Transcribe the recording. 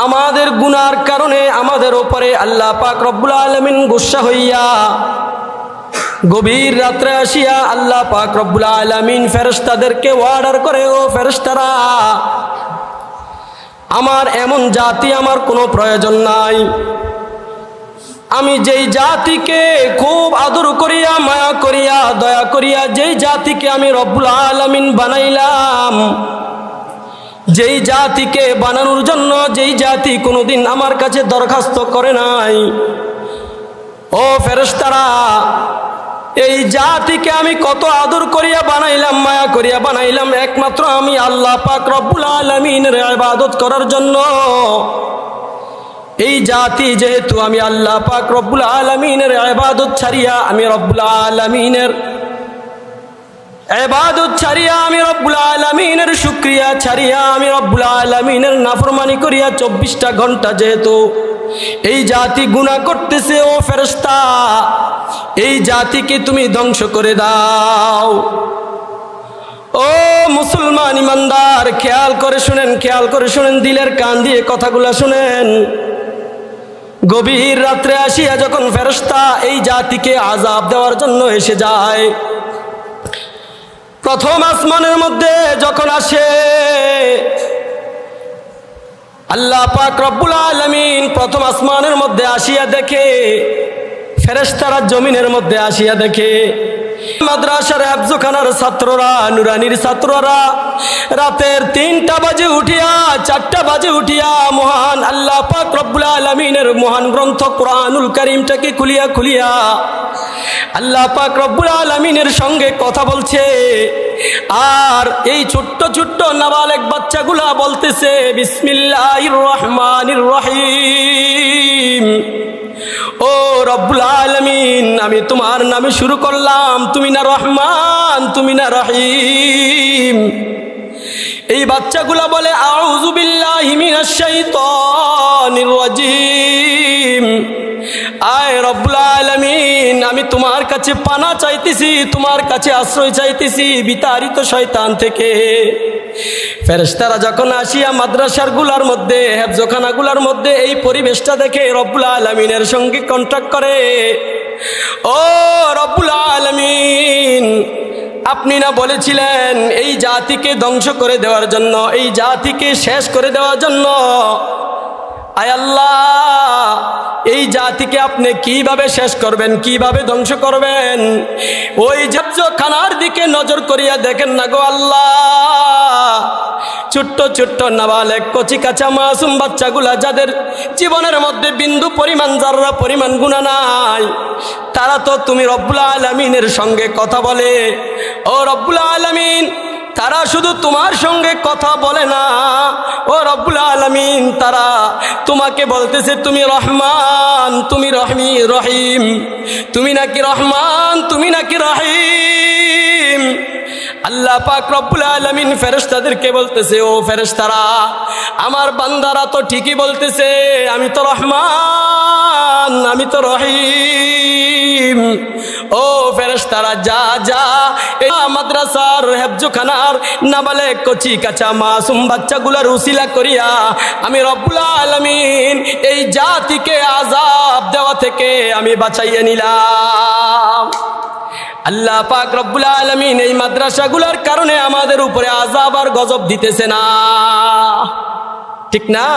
আমাদের গুনার কারণে আমাদের উপরে আল্লাহ পাক রব্বুল আলামিন গুসা হইয়া গভীর রাত্রে আসিয়া আল্লাহ পাক রব্বুল আলামিন ফেরেশতাদেরকে অর্ডার করে, ও ফেরেশতারা, আমার এমন জাতি আমার কোনো প্রয়োজন নাই। আমি যেই জাতিকে খুব আদর করিয়া মায়া করিয়া দয়া করিয়া যেই জাতিকে আমি রব্বুল আলামিন বানাইলাম, যেই জাতিকে বানানোর জন্য যেই জাতি কোনোদিন আমার কাছে দরখাস্ত করে নাই, ও ফেরেশতারা, এই জাতিকে আমি কত আদর করিয়া বানাইলাম, মায়া করিয়া বানাইলাম একমাত্র আমি আল্লাহ পাক রব্বুল আলামিনের ইবাদত করার জন্য। এই জাতি যেহেতু আমি আল্লাহ পাক রব্বুল আলামিনের ইবাদত ছাড়িয়া আমি রব্বুল আলামিনের ইবাদত ছাড়িয়া আমি রব্বুল আলামিনের শুকরিয়া ছাড়িয়া আমি রব্বুল আলামিনের নাফরমানি করিয়া 24টা ঘন্টা যেহেতু এই জাতি গুনাহ করতেছে, ও ফেরেশতা, এই জাতিকে তুমি ধ্বংস করে দাও। ও মুসলমান ইমানদার, খেয়াল করে শুনেন, খেয়াল করে শুনেন, দিলের কান দিয়ে কথাগুলা শুনেন। গভীর রাত্রে আসিয়া যখন ফেরেশতা এই জাতিকে আযাব দেওয়ার জন্য এসে যায়, প্রথম আসমানের মধ্যে যখন আসে, আল্লাহ পাক রব্বুল আলামিন প্রথম আসমানের মধ্যে আসিয়া দেখে, ফেরেশতারা জমিনের মধ্যে আসিয়া দেখে মাদ্রাসার হেফজখানার ছাত্ররা, নুরানির ছাত্ররা রাতের 3টা বাজে উঠিয়া 4টা বাজে উঠিয়া মহান আল্লাহ পাক রব্বুল আলামিনের মহান গ্রন্থ কোরআনুল কারীমটাকে খুলিয়া খুলিয়া আল্লাহ পাক রব্বুল আলামিনের সঙ্গে কথা বলছে। আর এই ছোট্ট ছোট্ট নাবালেগ বাচ্চাগুলা বলতেছে বিসমিল্লাহির রহমানির রহিম, ও রব্বুল আলামিন, আমি তোমার নামে শুরু করলাম, তুমি না রহমান, তুমি না রহিম। এই বাচ্চাগুলা বলে আউযু বিল্লাহি মিনাশ শাইতানির রাজিম, আয় রব্বুল আলামিন, আমি তোমার কাছে পানা চাইতেছি, তোমার কাছে আশ্রয় চাইতেছি বিতাড়িত শয়তান থেকে। ফেরেশতারা যখন আসিয়া মাদ্রাসার গুলার মধ্যে, হেফজখানাগুলার মধ্যে এই পরিবেশটা দেখে রব্বুল আলামিনের সঙ্গে কন্ট্যাক্ট করে, ও রব্বুল আলামিন, আপনি না বলেছিলেন এই জাতিকে ধ্বংস করে দেওয়ার জন্য, এই জাতিকে শেষ করে দেওয়ার জন্য? আয় আল্লাহ, এই জাতিকে আপনি কিভাবে শেষ করবেন, কিভাবে ধ্বংস করবেন? ওই হেফজখানার দিকে নজর করিয়া দেখেন না গো আল্লাহ, ছোট্ট ছোট্ট নাবালেগ কচি কাঁচা মাসুম বাচ্চাগুলা, যাদের জীবনের মধ্যে বিন্দু পরিমাণ জাররা পরিমাণ গুনাহ নাই, তারা তো তুমি রব্বুল আলামিনের সঙ্গে কথা বলে। ও রব্বুল আলামিন, তারা শুধু তোমার সঙ্গে কথা বলে না, ও রব্বুল আলামিন, তারা তোমাকে বলতেছে তুমি রহমান, তুমি রহিম, তুমি নাকি রহমান, তুমি নাকি রহিম। আল্লাহ পাক রব্বুল আলামিন ফেরেশতাদেরকে বলতেছে, ও ফেরেশতারা, আমার বান্দারা তো ঠিকই বলতেছে আমি তো রহমান, আমি তো রহিম। ও ফেরেশতারা, যা যা এই মাদ্রাসার হেফজখানার নাবালেগ কচি কাঁচা মাসুম বাচ্চাগুলার উসিলা করিয়া আমি রব্বুল আলামিন এই জাতিকে আযাব দেওয়া থেকে আমি বাঁচাইয়া নিলাম। আল্লাহ পাক রব্বুল আলামিন এই মাদ্রাসাগুলোর কারণে আমাদের উপরে আযাব আর গজব দিতেছে না, ঠিক না?